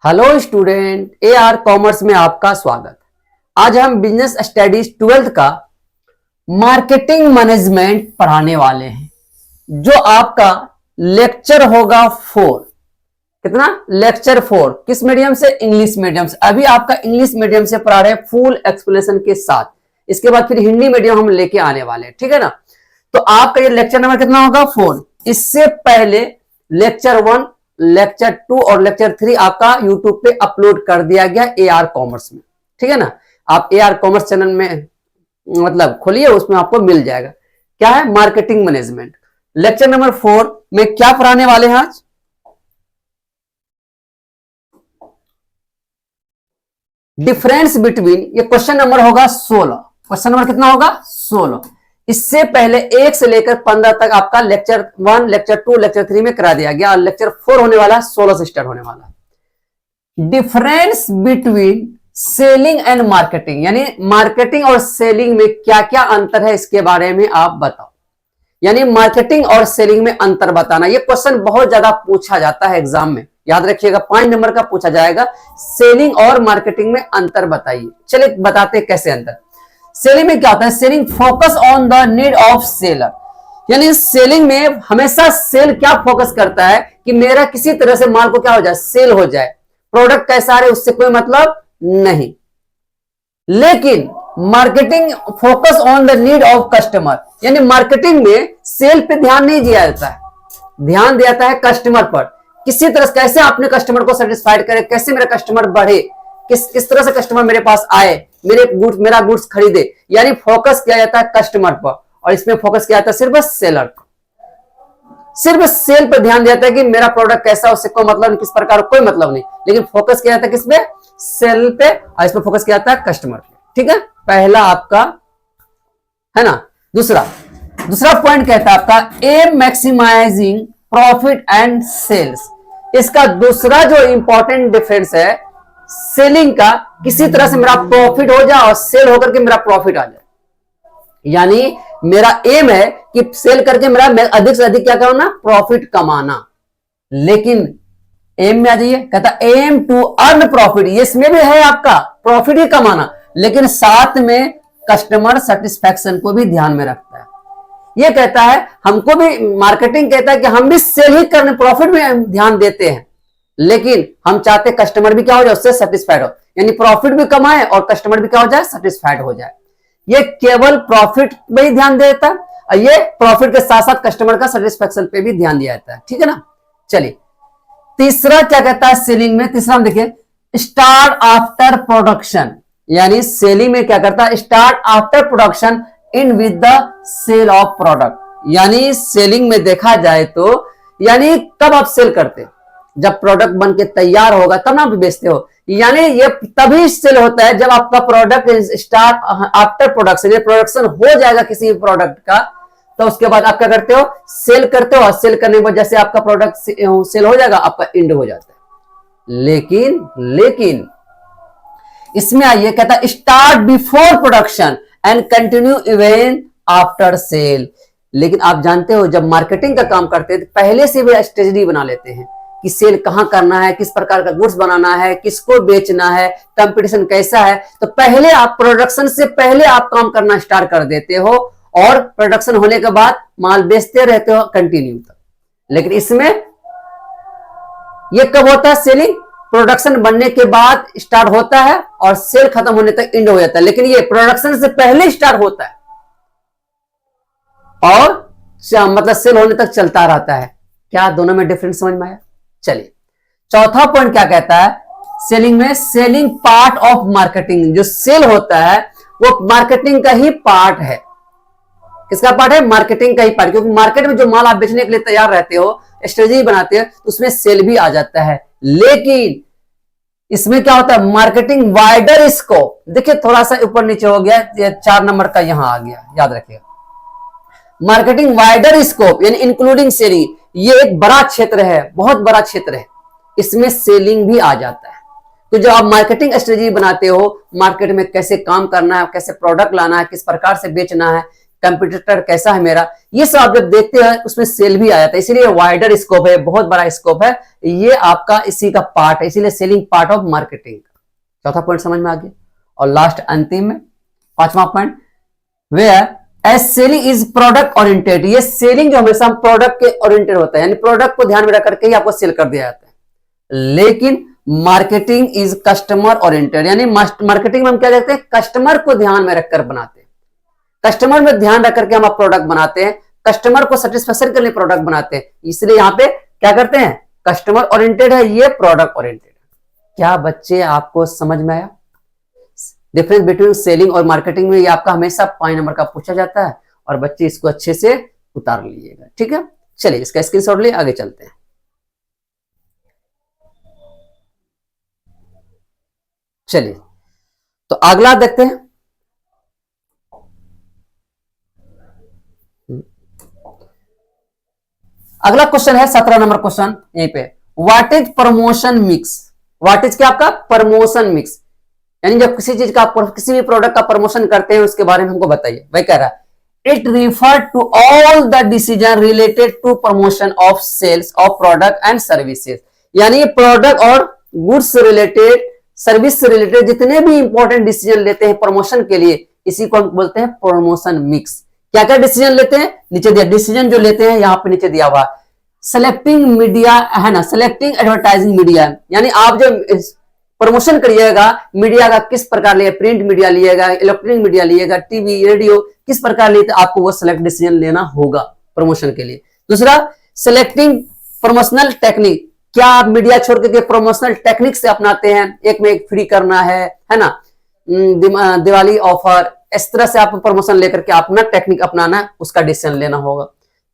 Hello student, A R commerce में आपका स्वागत। आज हम बिजनेस स्टडीज 12th का मार्केटिंग मैनेजमेंट पढ़ाने वाले हैं, जो आपका लेक्चर होगा 4। कितना? लेक्चर 4। किस मीडियम से? इंग्लिश मीडियम से। अभी आपका इंग्लिश मीडियम से पढ़ा रहे हैं फुल एक्सप्लेनेशन के साथ। इसके बाद फिर हिंदी मीडियम हम लेके आने वाले हैं, ठीक है ना। तो आपका ये लेक्चर नंबर कितना होगा? 4। इससे पहले लेक्चर 1, लेक्चर 2 और लेक्चर 3 आपका यूट्यूब पे अपलोड कर दिया गया ए आर कॉमर्स में, ठीक है ना। आप ए आर कॉमर्स चैनल में मतलब खोलिए, उसमें आपको मिल जाएगा। क्या है? Marketing management. लेक्चर नंबर 4 में क्या पढ़ाने वाले हैं आज? डिफरेंस बिटवीन, ये क्वेश्चन नंबर होगा 16। क्वेश्चन नंबर कितना होगा? 16। इससे पहले 1 से लेकर 15 तक आपका लेक्चर 1, लेक्चर 2, लेक्चर 3 में करा दिया गया, और लेक्चर 4 होने वाला, 16 से स्टार्ट होने वाला। Difference between selling and marketing, यानी मार्केटिंग और सेलिंग में क्या क्या अंतर है, इसके बारे में आप बताओ। यानी मार्केटिंग और सेलिंग में अंतर बताना। यह क्वेश्चन बहुत ज्यादा पूछा जाता है एग्जाम में, याद रखिएगा। 5 नंबर का पूछा जाएगा। सेलिंग और मार्केटिंग में अंतर बताइए। चलिए बताते हैं कैसे अंतर। सेलिंग में क्या होता है? Selling focus on the need of seller, यानी सेलिंग में हमेशा सेल क्या फोकस करता है कि मेरा किसी तरह से माल को क्या हो जाए, सेल हो जाए। प्रोडक्ट कैसा है उससे कोई मतलब नहीं। लेकिन marketing focus on the need of customer, यानी मार्केटिंग में सेल पे ध्यान नहीं दिया जाता है, ध्यान दिया जाता है कस्टमर पर। किसी तरह से कैसे अपने कस्टमर को सेटिस्फाइड करे, कैसे मेरा कस्टमर बढ़े, किस तरह से कस्टमर मेरे पास आए, मेरा गुड्स खरीदे, यानी फोकस किया जाता है कस्टमर पर। और इसमें फोकस किया जाता है सिर्फ सेलर पर, सिर्फ सेल पर ध्यान दिया जाता है कि मेरा प्रोडक्ट कैसा, उससे कोई मतलब नहीं, किस प्रकार कोई मतलब नहीं, लेकिन फोकस किया जाता है किसमें? सेल पे, और इसमें फोकस किया जाता है कस्टमर पे, ठीक है। पहला आपका है ना। दूसरा पॉइंट कहता है आपका aim maximising profit and sales. इसका दूसरा जो इंपॉर्टेंट डिफरेंस है सेलिंग का, किसी तरह से मेरा प्रॉफिट हो जाए और सेल होकर के मेरा प्रॉफिट आ जाए। यानी मेरा एम है कि सेल करके मेरा अधिक से अधिक क्या करना, प्रॉफिट कमाना। लेकिन एम में आ जाइए, कहता एम टू अर्न प्रॉफिट, ये इसमें भी है आपका प्रॉफिट ही कमाना, लेकिन साथ में कस्टमर सेटिस्फैक्शन को भी ध्यान में रखता है। ये कहता है, हमको भी मार्केटिंग कहता है कि हम भी सेल ही करने, प्रॉफिट में ध्यान देते हैं, लेकिन हम चाहते कस्टमर भी क्या हो जाए, उससे सेटिस्फाइड हो, यानी प्रॉफिट भी कमाए और कस्टमर भी क्या हो जाए, सेटिस्फाइड हो जाए। ये केवल प्रॉफिट पे ही ध्यान देता है, और ये प्रॉफिट के साथ साथ कस्टमर का सेटिस्फैक्शन पे भी ध्यान दिया जाता है, ठीक है ना। चलिए तीसरा क्या कहता है सेलिंग में? तीसरा हम देखिए, स्टार्ट आफ्टर प्रोडक्शन, यानी सेलिंग में क्या करता है, start after production in with the sale of product. यानी सेलिंग में देखा जाए तो, यानी कब आप सेल करते, जब प्रोडक्ट बन के तैयार होगा तब ना आप बेचते हो। यानी ये तभी सेल होता है जब आपका प्रोडक्ट स्टार्ट आफ्टर प्रोडक्शन, ये प्रोडक्शन हो जाएगा किसी भी प्रोडक्ट का, तो उसके बाद आप क्या करते हो, सेल करते हो, और सेल करने के बाद जैसे आपका प्रोडक्ट सेल हो जाएगा, आपका एंड हो जाता है। लेकिन इसमें आइए, कहता है start before production and continue even after sale. लेकिन आप जानते हो, जब मार्केटिंग का काम करते हैं तो पहले से भी स्ट्रेटजी बना लेते हैं कि सेल कहां करना है, किस प्रकार का गुड्स बनाना है, किसको बेचना है, कंपटीशन कैसा है। तो पहले आप प्रोडक्शन से पहले आप काम करना स्टार्ट कर देते हो, और प्रोडक्शन होने के बाद माल बेचते रहते हो कंटिन्यू तक। लेकिन इसमें ये कब होता है सेलिंग? प्रोडक्शन बनने के बाद स्टार्ट होता है और सेल खत्म होने तक एंड हो जाता है। लेकिन ये प्रोडक्शन से पहले स्टार्ट होता है और मतलब सेल होने तक चलता रहता है। क्या दोनों में डिफरेंस समझ में आया? चलिए चौथा पॉइंट क्या कहता है सेलिंग में, सेलिंग पार्ट ऑफ मार्केटिंग। जो सेल होता है वो मार्केटिंग का ही पार्ट है। किसका पार्ट है? मार्केटिंग का ही पार्ट। क्योंकि मार्केट में जो माल आप बेचने के लिए तैयार रहते हो, स्ट्रेटजी बनाते हैं, तो उसमें सेल भी आ जाता है। लेकिन इसमें क्या होता है, मार्केटिंग वाइडर स्कोप। देखिए थोड़ा सा ऊपर नीचे हो गया, 4 नंबर का यहां आ गया, याद रखिएगा। मार्केटिंग वाइडर स्कोप यानी इंक्लूडिंग सेलिंग, ये एक बड़ा क्षेत्र है, बहुत बड़ा क्षेत्र है, इसमें सेलिंग भी आ जाता है। तो जब आप मार्केटिंग स्ट्रेटजी बनाते हो, मार्केट में कैसे काम करना है, कैसे प्रोडक्ट लाना है, किस प्रकार से बेचना है, कंपटीटर कैसा है मेरा, ये सब आप जब देखते हैं उसमें सेल भी आ जाता है, इसीलिए वाइडर स्कोप है, बहुत बड़ा स्कोप है, ये आपका इसी का पार्ट है, इसीलिए सेलिंग पार्ट ऑफ मार्केटिंग। चौथा पॉइंट समझ में आ गया। और लास्ट अंतिम में पांचवा point, whereas selling is product oriented, ये सेलिंग जो हमेशा हम प्रोडक्ट के ओरिएंटेड होता है, यानी प्रोडक्ट को ध्यान में रख करके ही आपको सेल कर दिया जाता है। लेकिन मार्केटिंग इज कस्टमर ओरिएंटेड, यानी मार्केटिंग में हम क्या देखते हैं, कस्टमर को ध्यान में रखकर बनाते हैं, कस्टमर में ध्यान रख करके हम प्रोडक्ट बनाते हैं, कस्टमर को सेटिस्फेक्शन के लिए प्रोडक्ट बनाते हैं, इसलिए यहां पे क्या करते हैं, कस्टमर ओरिएंटेड है, ये प्रोडक्ट ओरिएंटेड। क्या बच्चे आपको समझ में आया डिफरेंस बिटवीन सेलिंग और मार्केटिंग में? ये आपका हमेशा 5 नंबर का पूछा जाता है और बच्चे इसको अच्छे से उतार लीजिएगा, ठीक है। चलिए इसका स्क्रीनशॉट ले आगे चलते हैं। चलिए तो अगला देखते हैं। अगला क्वेश्चन है 17 नंबर क्वेश्चन, यहीं पे what is promotion mix. What is क्या आपका प्रमोशन मिक्स, यानी जब किसी चीज का किसी भी प्रोडक्ट का प्रमोशन करते हैं उसके बारे में हमको बताइए। वही कह रहा है it refer to all the decision related to promotion of sales of product and services, यानी प्रोडक्ट और गुड्स से रिलेटेड, सर्विस से रिलेटेड जितने भी इंपॉर्टेंट डिसीजन लेते हैं प्रमोशन के लिए, इसी को हम बोलते हैं प्रमोशन मिक्स। क्या क्या डिसीजन लेते हैं, नीचे दिया डिसीजन जो लेते हैं, यहां पे नीचे दिया हुआ सेलेक्टिंग मीडिया है ना, सेलेक्टिंग एडवर्टाइजिंग मीडिया, यानी आप जब प्रमोशन करिएगा मीडिया का किस प्रकार लिए, प्रिंट मीडिया लिएगा, इलेक्ट्रॉनिक मीडिया लिएगा, टीवी रेडियो किस प्रकार लिए, तो आपको वो सेलेक्ट डिसीजन लेना होगा प्रमोशन के लिए। दूसरा सेलेक्टिंग प्रमोशनल टेक्निक, क्या आप मीडिया छोड़ के प्रमोशनल टेक्निक से अपनाते हैं, एक में एक फ्री करना है ना, दिवाली ऑफर, इस तरह से आप प्रमोशन लेकर के अपना टेक्निक अपनाना है, उसका डिसीजन लेना होगा।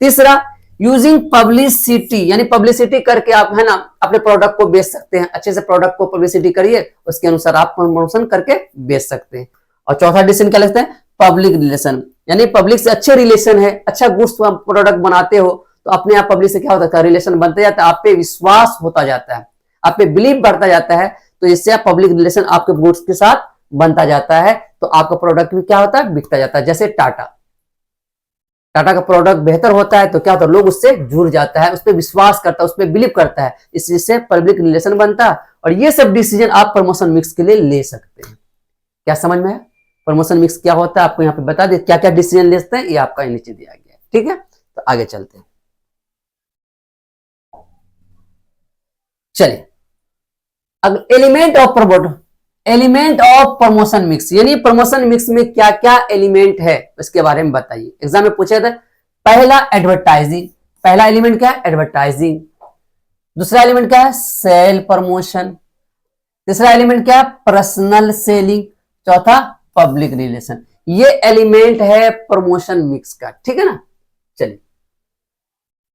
तीसरा यूजिंग पब्लिसिटी, यानी पब्लिसिटी करके आप है ना अपने प्रोडक्ट को बेच सकते हैं, अच्छे से प्रोडक्ट को पब्लिसिटी करिए, उसके अनुसार आप प्रमोशन करके बेच सकते हैं। और चौथा डिसीजन क्या लगता है, पब्लिक रिलेशन, यानी पब्लिक से अच्छे रिलेशन है, अच्छा गुड्स प्रोडक्ट बनाते हो तो अपने आप पब्लिक से क्या होता है, रिलेशन बनता जाता है, आप पे विश्वास होता जाता है, आप पे बिलीव बढ़ता जाता है, तो इससे आप पब्लिक रिलेशन आपके गुड्स के साथ बनता जाता है, तो आपका प्रोडक्ट भी क्या होता है, बिकता जाता है। जैसे टाटा का प्रोडक्ट बेहतर होता है तो क्या होता है, लोग उससे जुड़ जाता है, उस पर विश्वास करता है, उस पर बिलीव करता है, इससे पब्लिक रिलेशन बनता है। और ये सब डिसीजन आप प्रमोशन मिक्स के लिए ले सकते हैं। क्या समझ में है प्रमोशन मिक्स क्या होता है, आपको यहाँ पे बता दे क्या क्या डिसीजन लेते हैं, ये आपका नीचे दिया गया है, ठीक है। तो आगे चलते हैं। चलिए एलिमेंट ऑफ प्रमोशन मिक्स, यानी प्रमोशन मिक्स में क्या क्या एलिमेंट है इसके बारे में बताइए। एग्जाम में पूछा था, पहला एडवर्टाइजिंग, पहला एलिमेंट क्या है, एडवर्टाइजिंग। दूसरा एलिमेंट क्या है, सेल प्रमोशन। तीसरा एलिमेंट क्या है, पर्सनल सेलिंग। चौथा पब्लिक रिलेशन। ये एलिमेंट है प्रमोशन मिक्स का, ठीक है ना। चलिए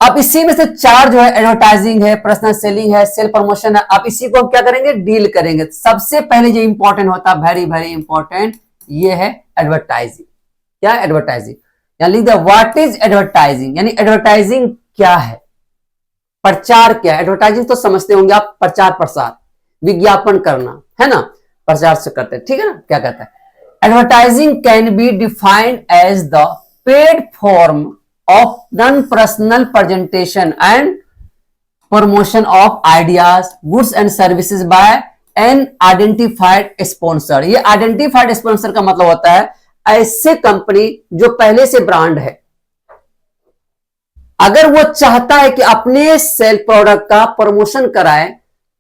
अब इसी में से 4 जो है, एडवर्टाइजिंग है, पर्सनल सेलिंग है, सेल प्रमोशन है, आप इसी को हम क्या करेंगे, डील करेंगे। सबसे पहले जो इंपॉर्टेंट होता है, वेरी वेरी इंपॉर्टेंट, ये है एडवर्टाइजिंग। क्या एडवर्टाइजिंग, यानी लिख दिया व्हाट इज एडवर्टाइजिंग, यानी एडवर्टाइजिंग क्या है, प्रचार क्या है। एडवर्टाइजिंग तो समझते होंगे आप, प्रचार प्रसार, विज्ञापन करना है ना, प्रचार से करते हैं, ठीक है ना। क्या कहता है, advertising can be defined as the paid form of non-personal presentation and promotion of ideas, goods and services by an identified sponsor। ये identified sponsor का मतलब होता है ऐसे कंपनी जो पहले से ब्रांड है, अगर वो चाहता है कि अपने सेल प्रोडक्ट का प्रमोशन कराए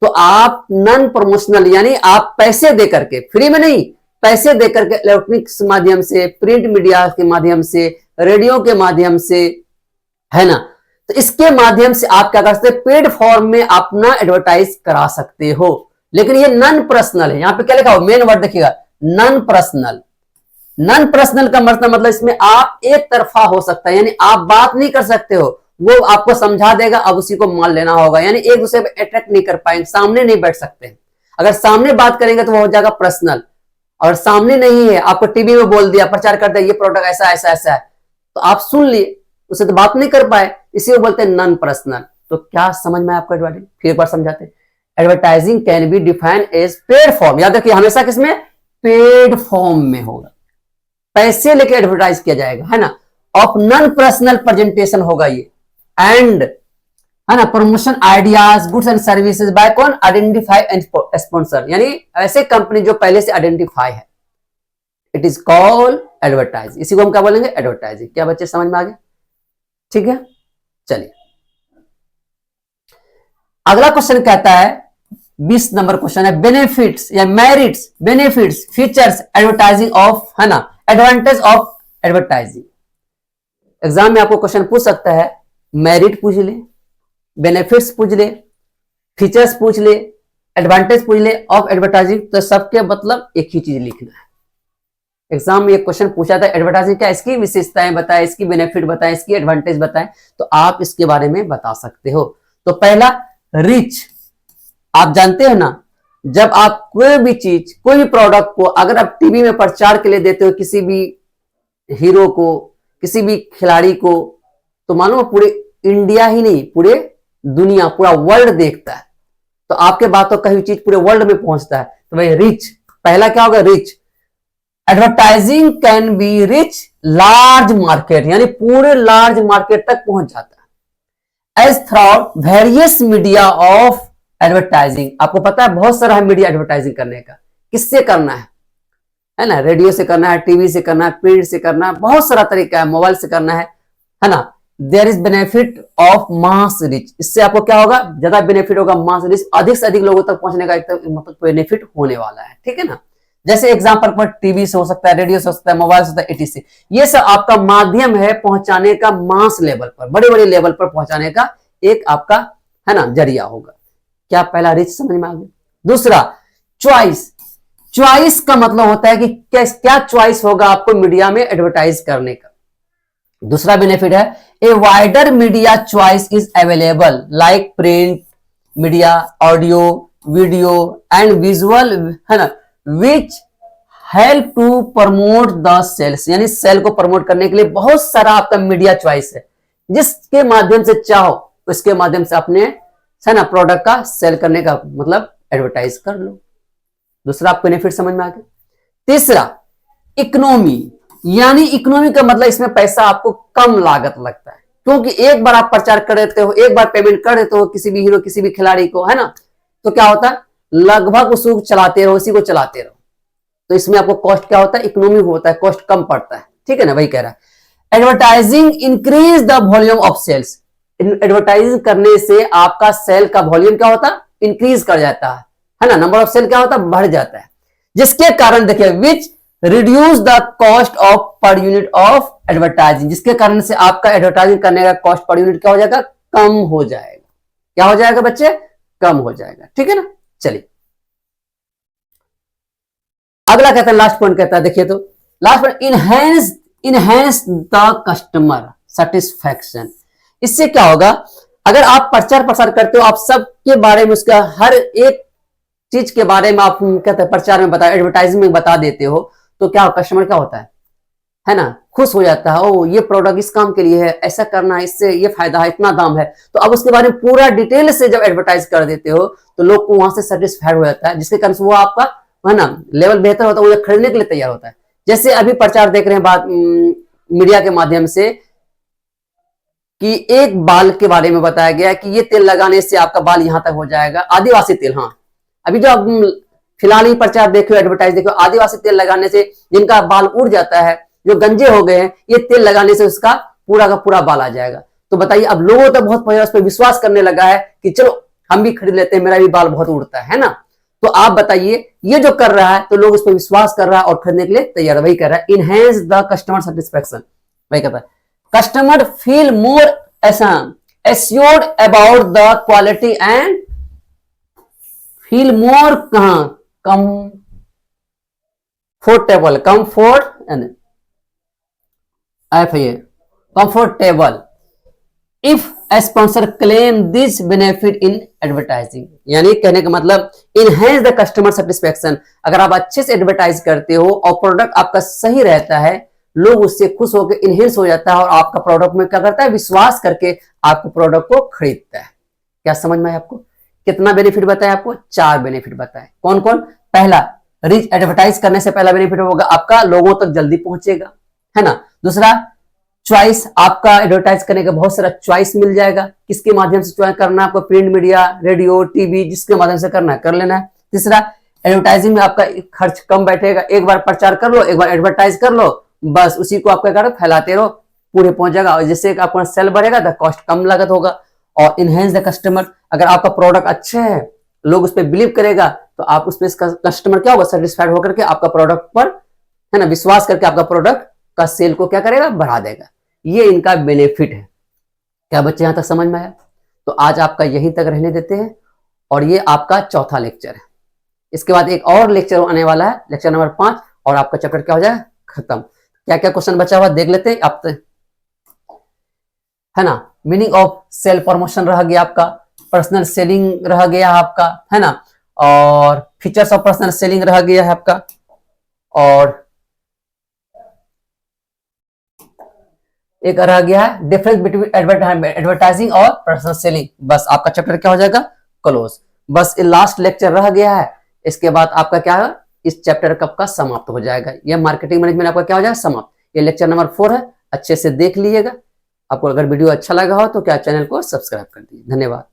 तो आप नॉन प्रमोशनल, यानी आप पैसे दे करके, फ्री में नहीं, पैसे दे करके इलेक्ट्रॉनिक माध्यम से, प्रिंट मीडिया के माध्यम से, रेडियो के माध्यम से, है ना, तो इसके माध्यम से आप क्या कर सकते हैं, पेड फॉर्म में अपना एडवर्टाइज करा सकते हो। लेकिन ये नॉन पर्सनल है, यहां पे क्या लिखा हो, मेन वर्ड देखिएगा, नॉन पर्सनल। नॉन पर्सनल का मतलब इसमें आप एक तरफा हो सकता है, यानी आप बात नहीं कर सकते हो, वो आपको समझा देगा, अब उसी को मान लेना होगा, यानी एक दूसरे पे अट्रैक्ट नहीं कर पाएंगे, सामने नहीं बैठ सकते। अगर सामने बात करेंगे तो वो हो जाएगा पर्सनल, और सामने नहीं है, आपको टीवी में बोल दिया, प्रचार कर दिया, ये प्रोडक्ट ऐसा ऐसा ऐसा है, तो आप सुन लिए, उससे तो बात नहीं कर पाए, इसी को बोलते हैं नॉन पर्सनल। तो क्या समझ में आपको एडवर्टाइजिंग, फिर एक बार समझाते हैं। Advertising can be defined as paid form, याद रखिए हमेशा किसमें, पेड फॉर्म में होगा, पैसे लेके एडवर्टाइज किया जाएगा, है ना। ऑफ नॉन पर्सनल प्रेजेंटेशन होगा ये, एंड है ना promotion ideas goods and services by कौन, आइडेंटिफाई एंड स्पॉन्सर, यानी ऐसे कंपनी जो पहले से आइडेंटिफाई है, इट इज कॉल्ड एडवर्टाइज। इसी को हम क्या बोलेंगे, एडवर्टाइजिंग। क्या बच्चे समझ में आ गया? ठीक है, चलिए अगला क्वेश्चन कहता है 20 नंबर क्वेश्चन है, बेनिफिट्स या merits, benefits features advertising of, है ना, एडवांटेज ऑफ एडवर्टाइजिंग। एग्जाम में आपको क्वेश्चन पूछ सकता है, मेरिट पूछ ले, बेनिफिट्स पूछ ले, फीचर्स पूछ ले, एडवांटेज पूछ ले ऑफ एडवर्टाइजिंग, तो सबके मतलब एक ही चीज लिखना है। एग्जाम में एक क्वेश्चन पूछा था एडवर्टाइजिंग क्या, इसकी विशेषताएं बताएं, इसकी बेनिफिट बताएं, इसकी एडवांटेज बताएं, तो आप इसके बारे में बता सकते हो। तो पहला रीच, आप जानते हो ना, जब आप कोई भी चीज, कोई भी प्रोडक्ट को अगर आप टीवी में प्रचार के लिए देते हो, किसी भी हीरो को, किसी भी खिलाड़ी को, तो मानो पूरे इंडिया ही नहीं, पूरे दुनिया, पूरा वर्ल्ड देखता है, तो आपके बातों का ही चीज पूरे वर्ल्ड में पहुंचता है, तो भाई रीच, पहला क्या होगा, reach. Advertising can be reach large market, यानी पूरे लार्ज मार्केट तक पहुंच जाता है। As through various media of advertising, आपको पता है बहुत सारा है मीडिया एडवर्टाइजिंग करने का, किससे करना है ना, रेडियो से करना है, टीवी से करना है, प्रिंट से करना है, बहुत सारा तरीका है, मोबाइल से करना है ना। There is benefit of mass reach, इससे आपको क्या होगा, ज्यादा बेनिफिट होगा, मास रिच, अधिक से अधिक लोगों तक पहुंचने का मतलब बेनिफिट होने वाला है, ठीक है ना। जैसे एग्जांपल पर टीवी से हो सकता है, रेडियो से हो सकता है, मोबाइल से हो सकता है, एटीसी, ये सब आपका माध्यम है पहुंचाने का, मास लेवल पर, बड़े बड़े लेवल पर पहुंचाने का एक आपका, है ना, जरिया होगा। क्या पहला रिच समझ में आ गया? दूसरा चॉइस, चॉइस का मतलब होता है कि क्या चॉइस होगा आपको मीडिया में एडवर्टाइज करने का। दूसरा बेनिफिट है, a wider media choice is available like print media, audio, video and visual, है ना, which help to promote the sales, यानी सेल को प्रमोट करने के लिए बहुत सारा आपका मीडिया चॉइस है, जिसके माध्यम से चाहो उसके माध्यम से अपने, है ना, प्रोडक्ट का सेल करने का मतलब एडवर्टाइज कर लो। दूसरा आपको बेनिफिट समझ में आ गया। तीसरा इकोनॉमी, यानी इकोनॉमी का मतलब इसमें पैसा आपको कम लागत लगता है, क्योंकि एक बार आप प्रचार कर देते हो, एक बार पेमेंट कर देते हो किसी भी हीरो, किसी भी खिलाड़ी को, है ना, तो क्या होता है, लगभग उसको चलाते रहो, इसी को चलाते रहो, तो इसमें आपको कॉस्ट क्या होता है, इकोनॉमी होता है, कॉस्ट कम पड़ता है, ठीक है ना, वही कह रहा है। Advertising increase the volume of sales, advertising करने से आपका सेल का वॉल्यूम क्या होता है, इंक्रीज कर जाता है ना, नंबर ऑफ सेल क्या होता है, बढ़ जाता है, जिसके कारण देखिए which reduce the cost of per unit of advertising, जिसके कारण से आपका एडवर्टाइजिंग करने का कॉस्ट पर यूनिट क्या हो जाएगा, कम हो जाएगा। क्या हो जाएगा बच्चे, कम हो जाएगा, ठीक है ना। चलिए अगला कहता है, लास्ट पॉइंट कहता है, देखिए तो last point, enhance the customer satisfaction. इससे क्या होगा, अगर आप प्रचार प्रसार करते हो, आप सबके बारे में, उसका हर एक चीज के बारे में आप कहते हैं प्रचार में बता, एडवर्टाइजिंग में बता देते हो, तो क्या कस्टमर क्या होता है ना, खुश हो जाता है, ओ ये प्रोडक्ट इस काम के लिए है, ऐसा करना है, इससे ये फायदा है, इतना दाम है, तो अब उसके बारे में पूरा डिटेल से जब एडवर्टाइज कर देते हो, तो लोग को वहां से सेटिस्फाइड हो जाता है, जिसके कारण वो आपका, है ना, लेवल बेहतर होता है, वो खरीदने के लिए तैयार होता है। जैसे अभी प्रचार देख रहे हैं बात मीडिया के माध्यम से, कि एक बाल के बारे में बताया गया कि ये तेल लगाने से आपका बाल यहां तक हो जाएगा, आदिवासी तेल। हाँ, अभी जो आप फिलहाल ही प्रचार देखो, एडवर्टाइज देखो, आदिवासी तेल लगाने से जिनका बाल उड़ जाता है, जो गंजे हो गए हैं, ये तेल लगाने से उसका पूरा का पूरा बाल आ जाएगा। तो बताइए, अब लोगों तो बहुत उस पर विश्वास करने लगा है कि चलो हम भी खरीद लेते हैं, मेरा भी बाल बहुत उड़ता है ना। तो आप बताइए, ये जो कर रहा है, तो लोग उस पर विश्वास कर रहा है और खरीदने के लिए तैयार है। वही कर रहा है, इनहेंस द कस्टमर सेटिस्फैक्शन, वही कहता है, customer feel more assured about the quality and feel more comfortable, comfortable if sponsor claim this benefit in advertising. यानी कहने का मतलब, इनहेंस द कस्टमर सेटिस्फैक्शन, अगर आप अच्छे से एडवर्टाइज करते हो और प्रोडक्ट आपका सही रहता है, लोग उससे खुश होकर इनहेंस हो जाता है और आपका प्रोडक्ट में क्या करता है, विश्वास करके आपको प्रोडक्ट को खरीदता है। क्या समझ में आया आपको? कितना बेनिफिट बताया आपको? 4 बेनिफिट बताए। कौन कौन? पहला, रीच, एडवर्टाइज करने से पहला बेनिफिट होगा आपका, लोगों तक जल्दी पहुंचेगा, है ना। दूसरा, चॉइस, आपका एडवर्टाइज करने का बहुत सारा चॉइस मिल जाएगा, किसके माध्यम से चॉइस करना है आपको, प्रिंट मीडिया, रेडियो, टीवी, जिसके माध्यम से करना है कर लेना है। तीसरा, एडवर्टाइजिंग में आपका खर्च कम बैठेगा, एक बार प्रचार कर लो, एक बार एडवर्टाइज कर लो, बस उसी को आप क्या करो, फैलाते रहो, पूरे पहुंच जाएगा। और जिससे आपका सेल बढ़ेगा तो कॉस्ट कम लागत होगा। और इनहेंस द कस्टमर, अगर आपका प्रोडक्ट अच्छे है, लोग उस पर बिलीव करेगा, तो आप उस पर कस्टमर क्या होगा, सेटिस्फाइड होकर के आपका प्रोडक्ट पर, है ना, विश्वास करके आपका प्रोडक्ट का सेल को क्या करेगा, बढ़ा देगा। ये इनका बेनिफिट है। क्या बच्चे यहां तक समझ में आया? तो आज आपका यहीं तक रहने देते हैं, और ये आपका चौथा लेक्चर है। इसके बाद एक और लेक्चर आने वाला है, लेक्चर नंबर 5, और आपका चैप्टर क्या हो जाएगा, खत्म। क्या क्या क्वेश्चन बचा हुआ देख लेते हैं आप, है ना। मीनिंग ऑफ सेल प्रमोशन रह गया आपका, पर्सनल सेलिंग रह गया आपका, है ना, और फीचर्स ऑफ पर्सनल सेलिंग रह गया है आपका, और एक रह गया है डिफरेंस बिटवीन एडवर्टाइजिंग और पर्सनल सेलिंग। बस आपका चैप्टर क्या हो जाएगा, क्लोज। बस ये लास्ट लेक्चर रह गया है, इसके बाद आपका क्या है, इस चैप्टर कब का समाप्त हो जाएगा। ये मार्केटिंग मैनेजमेंट आपका क्या हो जाएगा, समाप्त। ये लेक्चर नंबर 4 है, अच्छे से देख लीजिएगा। आपको अगर वीडियो अच्छा लगा हो तो क्या चैनल को सब्सक्राइब कर दीजिए। धन्यवाद।